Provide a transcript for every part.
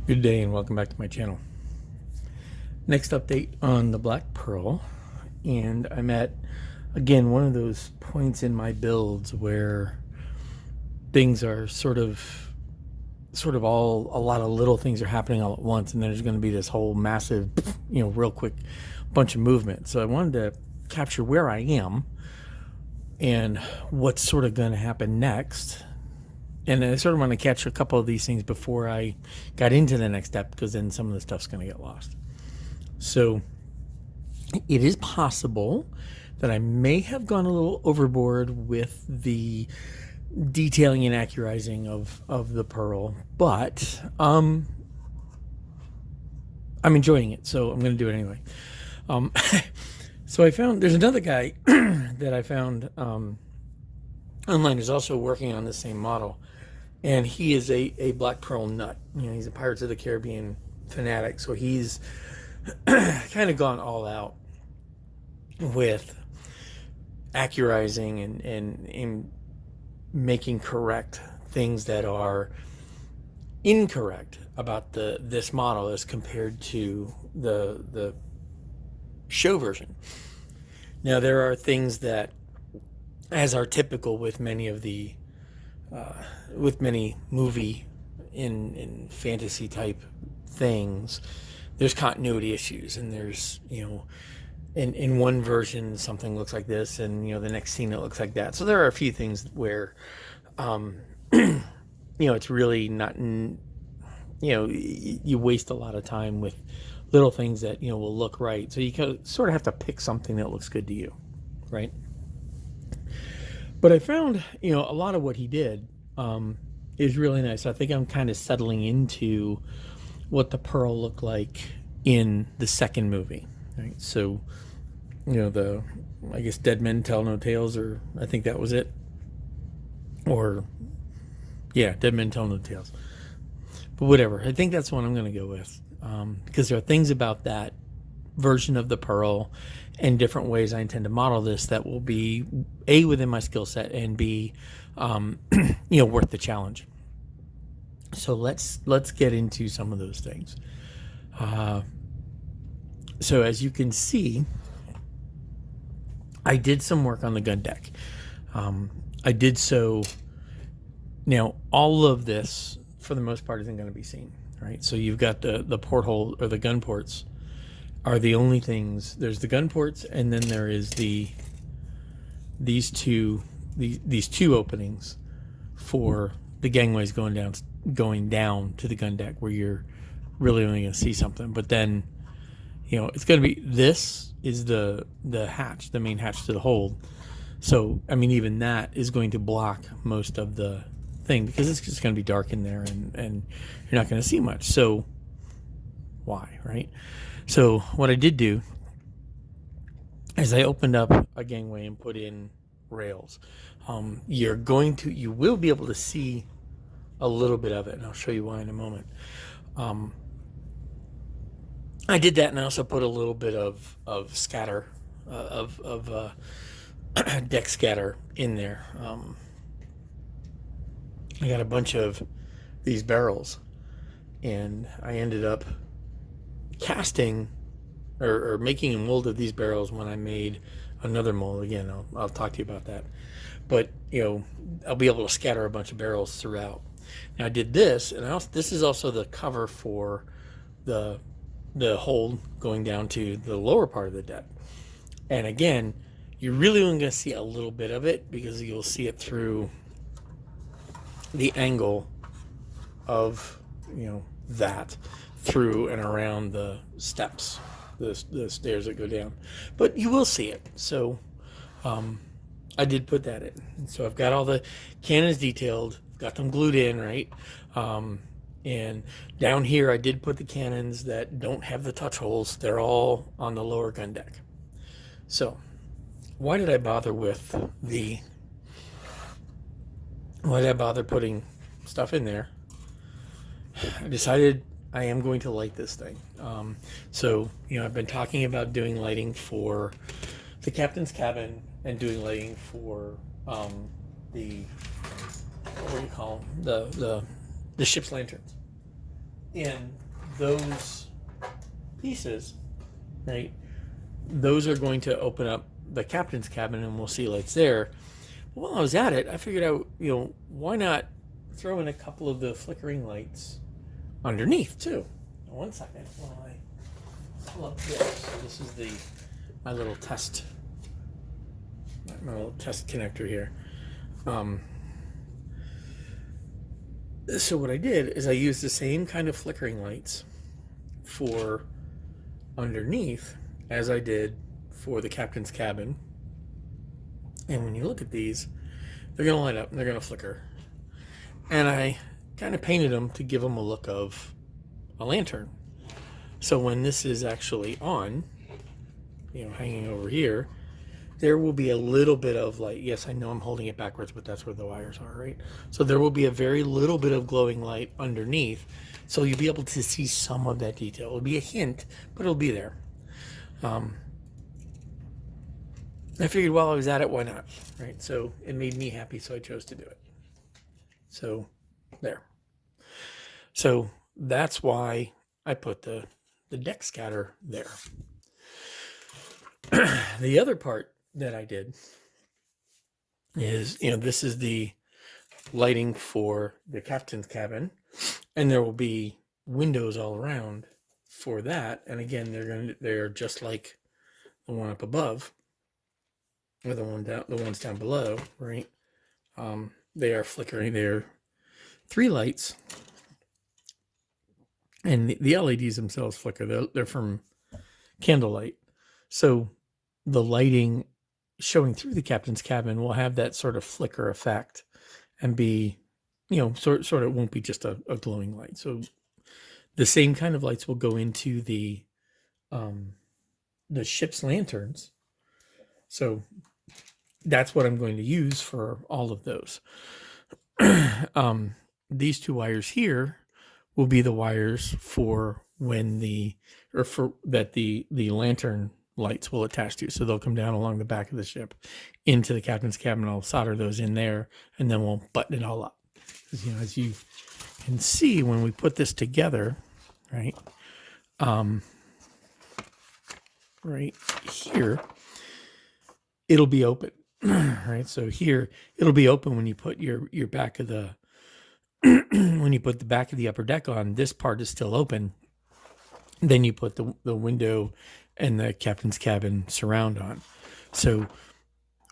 Good day and welcome back to my channel. Next update on the Black Pearl, and I'm at, again, one of those points in my builds where things are sort of all, a lot of little things are happening all at once, and then there's going to be this whole massive, real quick bunch of movement. So I wanted to capture where I am and what's sort of going to happen next. And I sort of want to catch a couple of these things before I got into the next step, because then some of the stuff's going to get lost. So it is possible that I may have gone a little overboard with the detailing and accurizing of the pearl, but I'm enjoying it, so I'm going to do it anyway. So I found there's another guy that I found online who's also working on the same model. And he is a Black Pearl nut. He's a Pirates of the Caribbean fanatic. So he's kind of gone all out with accurizing and making correct things that are incorrect about this model as compared to the show version. Now, there are things that, as are typical with many of the with many movie in fantasy type things, there's continuity issues, and there's in one version something looks like this, and the next scene it looks like that. So there are a few things where it's really not, you waste a lot of time with little things that will look right. So you sort of have to pick something that looks good to you, right? But I found, a lot of what he did is really nice. I think I'm kind of settling into what the pearl looked like in the second movie, right? So, I guess Dead Men Tell No Tales, or I think that was it. Or, yeah, Dead Men Tell No Tales. But whatever, I think that's what I'm going to go with. Because there are things about that version of the pearl and different ways I intend to model this that will be A, within my skill set, and B, worth the challenge. So let's get into some of those things. So as you can see, I did some work on the gun deck. I did so. Now, all of this, for the most part, isn't going to be seen, right? So you've got the porthole, or the gun ports are the only things. There's the gun ports, and then there is these two openings for the gangways going down to the gun deck, where you're really only going to see something. But then, it's going to be, this is the hatch, the main hatch to the hold. So, even that is going to block most of the thing, because it's just going to be dark in there, and you're not going to see much. So why, right? So what I did do is I opened up a gangway and put in rails. You will be able to see a little bit of it, and I'll show you why in a moment. I did that, and I also put a little bit of scatter, of deck scatter in there. I got a bunch of these barrels, and I ended up casting or making a mold of these barrels when I made another mold. Again, I'll talk to you about that. But I'll be able to scatter a bunch of barrels throughout. Now I did this, and this is also the cover for the hold going down to the lower part of the deck. And again, you're really only going to see a little bit of it, because you'll see it through the angle of that through and around the steps, the stairs that go down, but you will see it. So I did put that in. So I've got all the cannons detailed, got them glued in, right? And down here I did put the cannons that don't have the touch holes. They're all on the lower gun deck. So why did I bother putting stuff in there? I decided I am going to light this thing. So I've been talking about doing lighting for the captain's cabin and doing lighting for the, what do you call them? The ship's lanterns. And those pieces, right, those are going to open up the captain's cabin and we'll see lights there. But while I was at it, I figured out, why not throw in a couple of the flickering lights underneath too. One second while I pull up this. This is my little test connector here. So what I did is I used the same kind of flickering lights for underneath as I did for the captain's cabin. And when you look at these, they're going to light up and they're going to flicker. And I kind of painted them to give them a look of a lantern. So when this is actually on, hanging over here, there will be a little bit of light. Yes, I know I'm holding it backwards, but that's where the wires are, right? So there will be a very little bit of glowing light underneath. So you'll be able to see some of that detail. It'll be a hint, but it'll be there. I figured while I was at it, why not, right? So it made me happy, so I chose to do it. So there. So that's why I put the deck scatter there. The other part that I did is, this is the lighting for the captain's cabin, and there will be windows all around for that. And again, they're just like the one up above, or the ones down below, right? They are flickering. They're 3 lights, and the LEDs themselves flicker. They're from candlelight, so the lighting showing through the captain's cabin will have that sort of flicker effect and be, sort of won't be just a glowing light. So the same kind of lights will go into the ship's lanterns. So that's what I'm going to use for all of those. These 2 wires here will be the wires for the lantern lights will attach to. So they'll come down along the back of the ship into the captain's cabin. I'll solder those in there, and then we'll button it all up. Because, as you can see, when we put this together, right, right here, it'll be open, right? So here, it'll be open when you put your back of the when you put the back of the upper deck on. This part is still open. Then you put the window and the captain's cabin surround on. So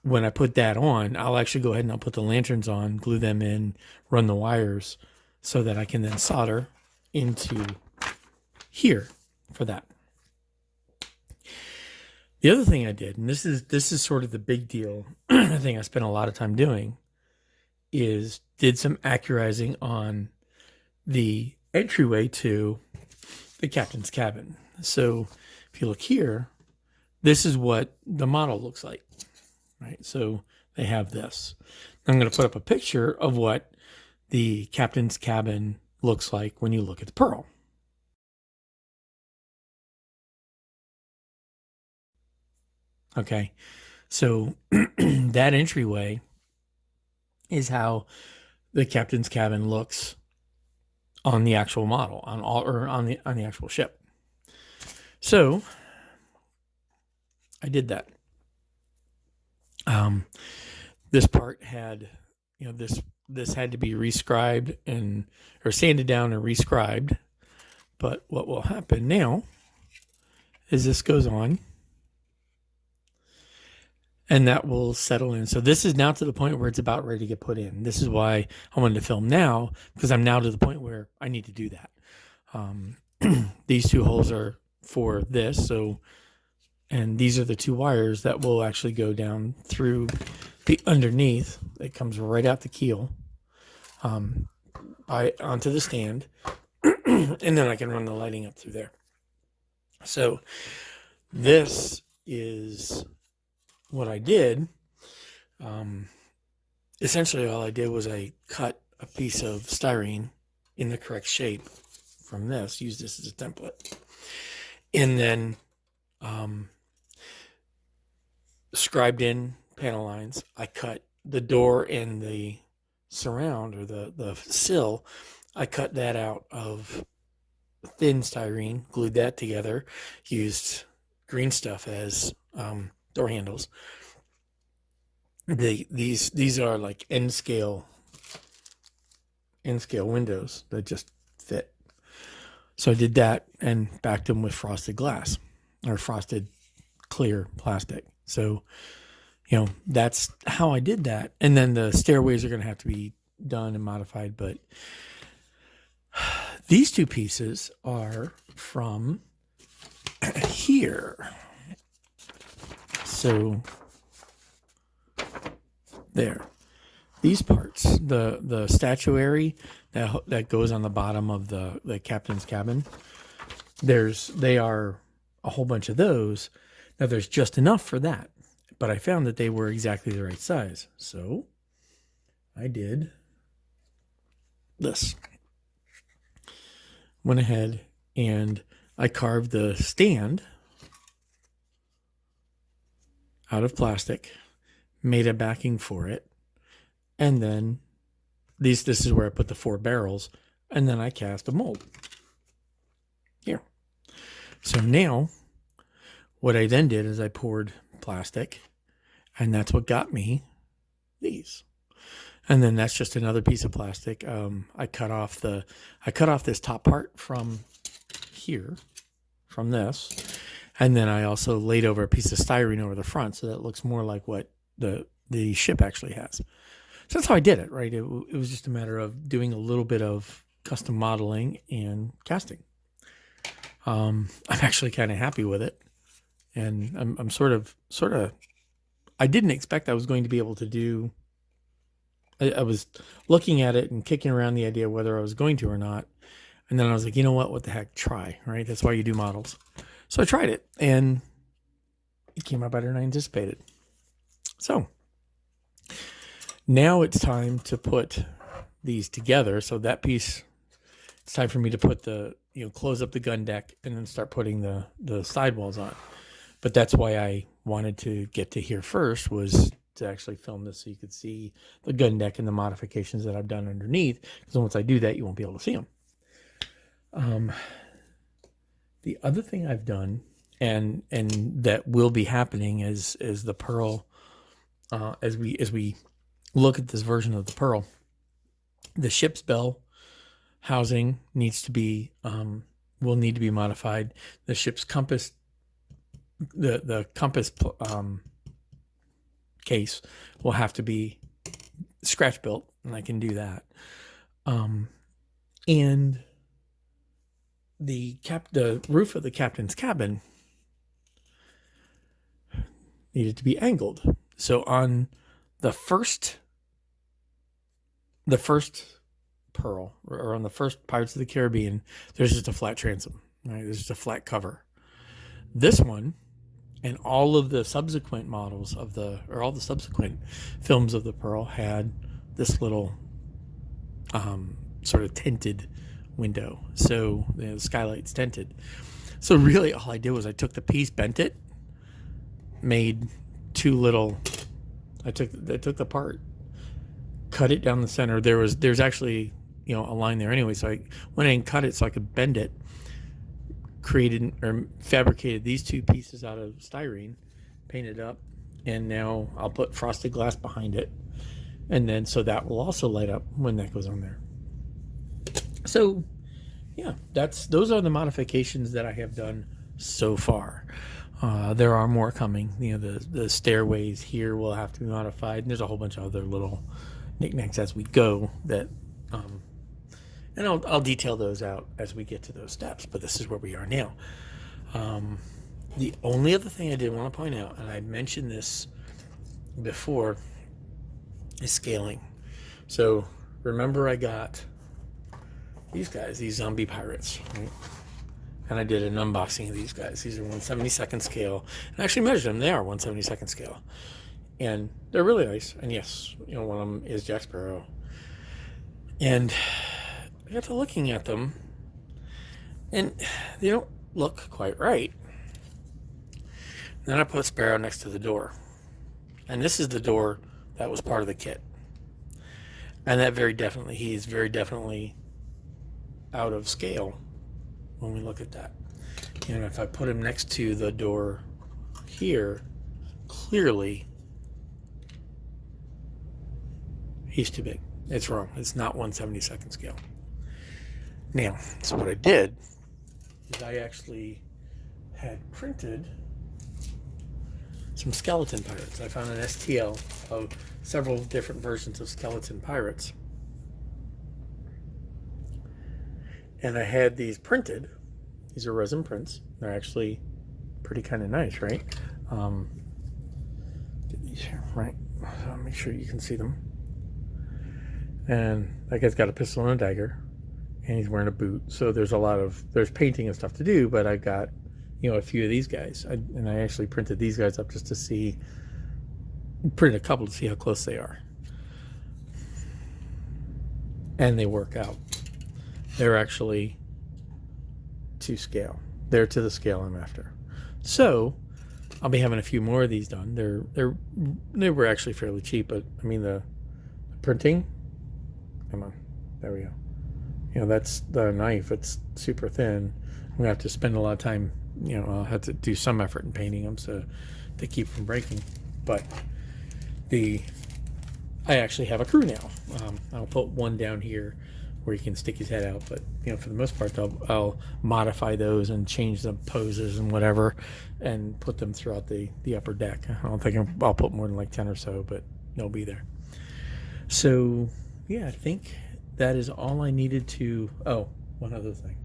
when I put that on, I'll actually go ahead and I'll put the lanterns on, glue them in, run the wires so that I can then solder into here for that. The other thing I did, and this is sort of the big deal, the thing I spent a lot of time doing, is did some accurizing on the entryway to the captain's cabin. So if you look here, this is what the model looks like, right? So they have this. I'm going to put up a picture of what the captain's cabin looks like when you look at the Pearl. Okay, so that entryway is how the captain's cabin looks on the actual model, on the actual ship. So I did that. This part had, this had to be rescribed or sanded down and rescribed. But what will happen now is this goes on, and that will settle in. So this is now to the point where it's about ready to get put in. This is why I wanted to film now, because I'm now to the point where I need to do that. These 2 holes are for this. So, and these are the 2 wires that will actually go down through the underneath. It comes right out the keel, onto the stand. And then I can run the lighting up through there. So this is what I did. Essentially all I did was I cut a piece of styrene in the correct shape from this, use this as a template, and then scribed in panel lines. I cut the door and the surround, or the sill, I cut that out of thin styrene, glued that together, used green stuff as door handles. These are like N scale windows that just fit. So I did that and backed them with frosted glass or frosted clear plastic. So, that's how I did that. And then the stairways are going to have to be done and modified. But these two pieces are from here. So there. These parts, the statuary that goes on the bottom of the captain's cabin, they are a whole bunch of those. Now there's just enough for that, but I found that they were exactly the right size. So I did this. Went ahead and I carved the stand out of plastic, made a backing for it, and then this is where I put the 4 barrels, and then I cast a mold here. So now what I then did is I poured plastic, and that's what got me these. And then that's just another piece of plastic. I cut off this top part from here, from this, and then I also laid over a piece of styrene over the front so that it looks more like what the ship actually has. So that's how I did it, right? It was just a matter of doing a little bit of custom modeling and casting. I'm actually kind of happy with it, and I'm sort of. I didn't expect I was going to be able to do. I was looking at it and kicking around the idea of whether I was going to or not, and then I was like, you know what the heck, try, right? That's why you do models. So I tried it, and it came out better than I anticipated. So now it's time to put these together. So that piece, it's time for me to put close up the gun deck and then start putting the sidewalls on. But that's why I wanted to get to here first, was to actually film this so you could see the gun deck and the modifications that I've done underneath. Because once I do that, you won't be able to see them. The other thing I've done, and that will be happening, is the Pearl. As we look at this version of the Pearl, the ship's bell housing will need to be modified. The ship's compass, the compass case will have to be scratch built, and I can do that. And the roof of the captain's cabin needed to be angled. So on the first Pearl, or on the first Pirates of the Caribbean, there's just a flat transom, right? There's just a flat cover. This one, and all of the subsequent models all the subsequent films of the Pearl, had this little sort of tinted window. So the skylight's tinted. So really all I did was I took the piece, bent it, made I took the part, cut it down the center. There's actually a line there anyway, so I went in and cut it so I could bend it, created or fabricated these two pieces out of styrene, painted up, and now I'll put frosted glass behind it, and then so that will also light up when that goes on there. So yeah, those are the modifications that I have done so far. There are more coming. The stairways here will have to be modified, and there's a whole bunch of other little knickknacks as we go that and I'll detail those out as we get to those steps, but this is where we are now. The only other thing I did want to point out, and I mentioned this before, is scaling. So remember I got these guys, these zombie pirates, right? And I did an unboxing of these guys. These are 1/72nd scale. And I actually measured them. They are 1/72nd scale. And they're really nice. And yes, one of them is Jack Sparrow. And I got to looking at them, and they don't look quite right. Then I put Sparrow next to the door. And this is the door that was part of the kit. And he is very definitely out of scale when we look at that. And if I put him next to the door here, clearly he's too big. It's wrong. It's not 1/72nd scale. Now, so what I did is I actually had printed some skeleton pirates. I found an STL of several different versions of skeleton pirates. And I had these printed. These are resin prints. They're actually pretty kind of nice, right? Get these here, right? So make sure you can see them. And that guy's got a pistol and a dagger, and he's wearing a boot. So there's painting and stuff to do, but I got, a few of these guys. And I actually printed these guys up just to see, printed a couple to see how close they are. And they work out. They're actually to scale. They're to the scale I'm after. So I'll be having a few more of these done. They were actually fairly cheap, but I mean the printing. Come on, there we go. That's the knife. It's super thin. I'm gonna have to spend a lot of time. I'll have to do some effort in painting them so to keep from breaking. But I actually have a crew now. I'll put one down here where he can stick his head out, but for the most part I'll modify those and change the poses and whatever and put them throughout the upper deck. I don't think I'll put more than like 10 or so, but they'll be there. So yeah, I think that is all I needed to. Oh, one other thing.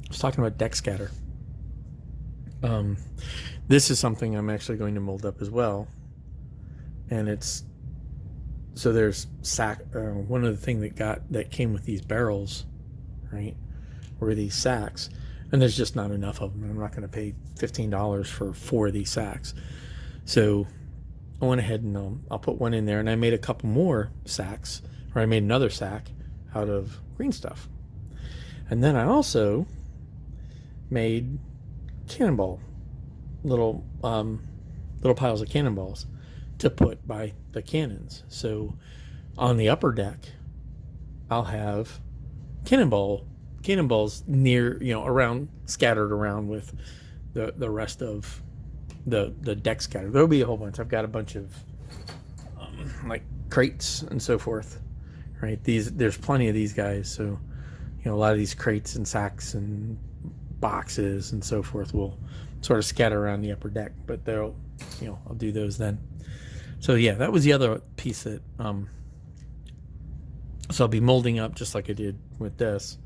I was talking about deck scatter. This is something I'm actually going to mold up as well, and there's one of the things that came with these barrels, right, were these sacks, and there's just not enough of them. I'm not going to pay $15 for 4 of these sacks, so I went ahead and I'll put one in there, and I made a couple more sacks, or I made another sack out of green stuff, and then I also made cannonball little piles of cannonballs to put by the cannons. So on the upper deck I'll have cannonballs near, around, scattered around with the rest of the deck scattered. There'll be a whole bunch. I've got a bunch of like crates and so forth, right? There's plenty of these guys, so a lot of these crates and sacks and boxes and so forth will sort of scatter around the upper deck, but I'll do those then. So yeah, that was the other piece that so I'll be molding up just like I did with this,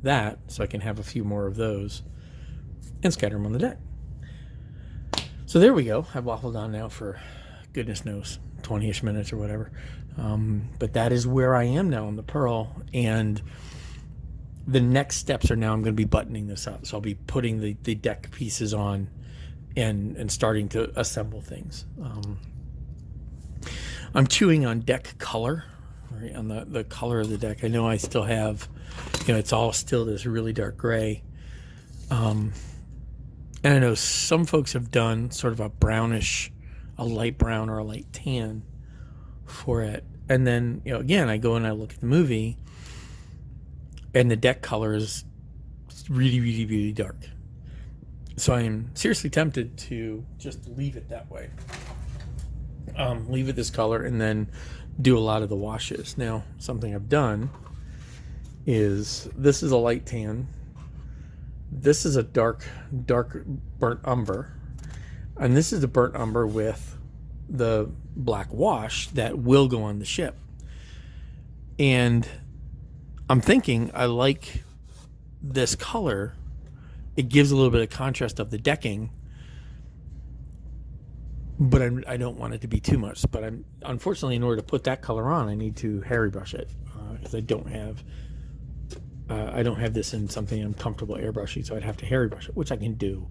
so I can have a few more of those and scatter them on the deck. So there we go. I've waffled on now for goodness knows 20-ish minutes or whatever, but that is where I am now on the Pearl, and the next steps are now I'm going to be buttoning this up. So I'll be putting the deck pieces on and starting to assemble things. I'm chewing on deck color, right, on the color of the deck. I know I still have, it's all still this really dark gray. And I know some folks have done sort of a brownish, a light brown or a light tan for it. And then, again, I go and I look at the movie, and the deck color is really, really, really dark. So I am seriously tempted to just leave it that way. Leave it this color and then do a lot of the washes. Now, something I've done is, this is a light tan. This is a dark burnt umber. And this is the burnt umber with the black wash that will go on the ship. And I'm thinking I like this color. It gives a little bit of contrast of the decking, but I don't want it to be too much. But unfortunately, in order to put that color on, I need to hairy brush it because I don't have this in something I'm comfortable airbrushing, so I'd have to hairy brush it, which I can do.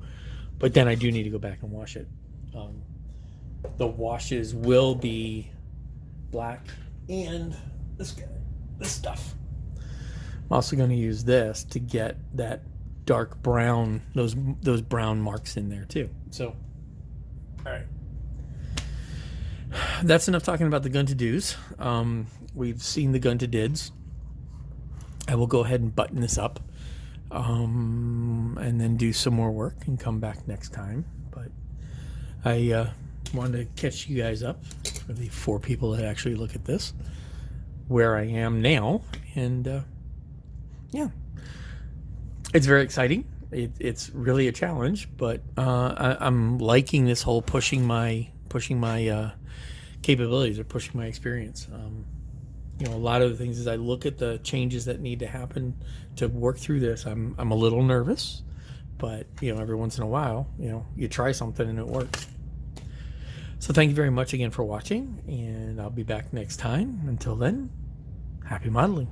But then I do need to go back and wash it. The washes will be black and this stuff. I'm also going to use this to get that dark brown, those brown marks in there too. So, all right. That's enough talking about the gun to do's. We've seen the gun to dids. I will go ahead and button this up. and then do some more work and come back next time. But I wanted to catch you guys up, for the 4 people that actually look at this, where I am now. And yeah, it's very exciting. It's really a challenge, but I'm liking this whole pushing my capabilities, or pushing my experience. A lot of the things, as I look at the changes that need to happen to work through this, I'm a little nervous, but every once in a while, you try something and it works. So thank you very much again for watching, and I'll be back next time. Until then, happy modeling.